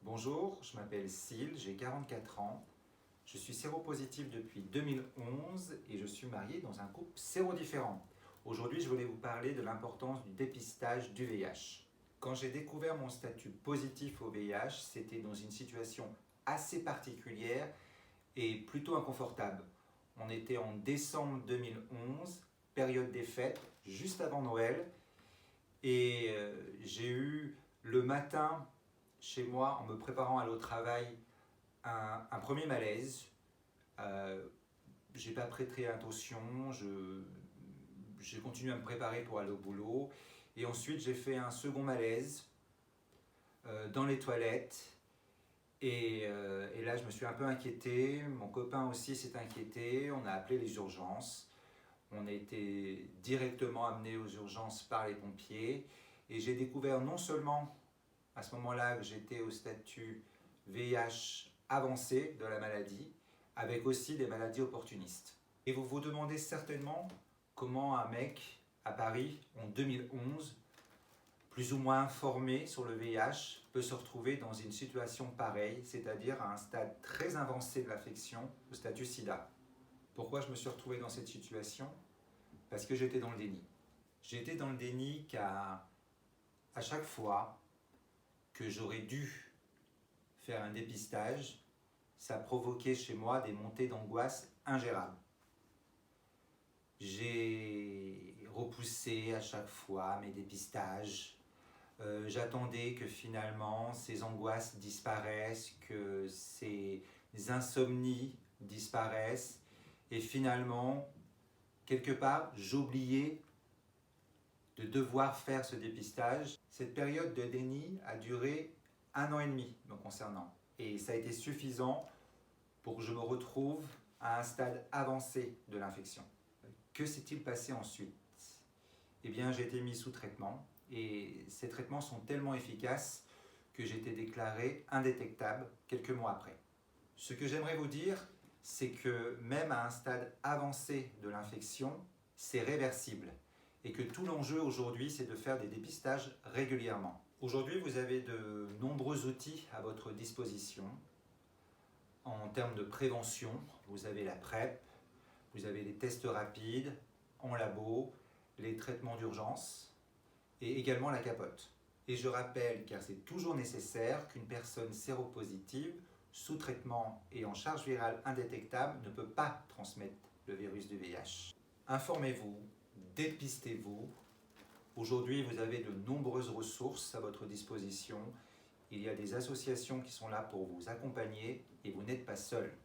Bonjour, je m'appelle Syl, j'ai 44 ans. Je suis séropositif depuis 2011 et je suis marié dans un couple sérodifférent. Aujourd'hui, je voulais vous parler de l'importance du dépistage du VIH. Quand j'ai découvert mon statut positif au VIH, c'était dans une situation assez particulière et plutôt inconfortable. On était en décembre 2011, période des fêtes, juste avant Noël, et j'ai eu le matin chez moi, en me préparant à aller au travail, un premier malaise. J'ai pas prêté attention, j'ai continué à me préparer pour aller au boulot. Et ensuite, j'ai fait un second malaise dans les toilettes. Et là, je me suis un peu inquiété. Mon copain aussi s'est inquiété. On a appelé les urgences. On a été directement amené aux urgences par les pompiers. Et j'ai découvert non seulement à ce moment-là que j'étais au statut VIH avancé de la maladie, avec aussi des maladies opportunistes. Et vous vous demandez certainement comment un mec à Paris en 2011, plus ou moins informé sur le VIH, peut se retrouver dans une situation pareille, c'est-à-dire à un stade très avancé de l'infection, le statut SIDA. Pourquoi je me suis retrouvé dans cette situation? Parce que j'étais dans le déni. J'étais dans le déni car à chaque fois que j'aurais dû faire un dépistage, ça provoquait chez moi des montées d'angoisse ingérables. J'ai repoussé à chaque fois mes dépistages. J'attendais que finalement ces angoisses disparaissent, que ces insomnies disparaissent. Et finalement, quelque part, j'oubliais de devoir faire ce dépistage. Cette période de déni a duré 1 an et demi me concernant. Et ça a été suffisant pour que je me retrouve à un stade avancé de l'infection. Que s'est-il passé ensuite? Eh bien, j'ai été mis sous traitement et ces traitements sont tellement efficaces que j'ai été déclaré indétectable quelques mois après. Ce que j'aimerais vous dire, c'est que même à un stade avancé de l'infection, c'est réversible et que tout l'enjeu aujourd'hui, c'est de faire des dépistages régulièrement. Aujourd'hui, vous avez de nombreux outils à votre disposition. En termes de prévention, vous avez la PrEP, vous avez les tests rapides en labo, les traitements d'urgence et également la capote. Et je rappelle, car c'est toujours nécessaire, qu'une personne séropositive sous traitement et en charge virale indétectable ne peut pas transmettre le virus du VIH. Informez-vous, dépistez-vous. Aujourd'hui, vous avez de nombreuses ressources à votre disposition. Il y a des associations qui sont là pour vous accompagner et vous n'êtes pas seul.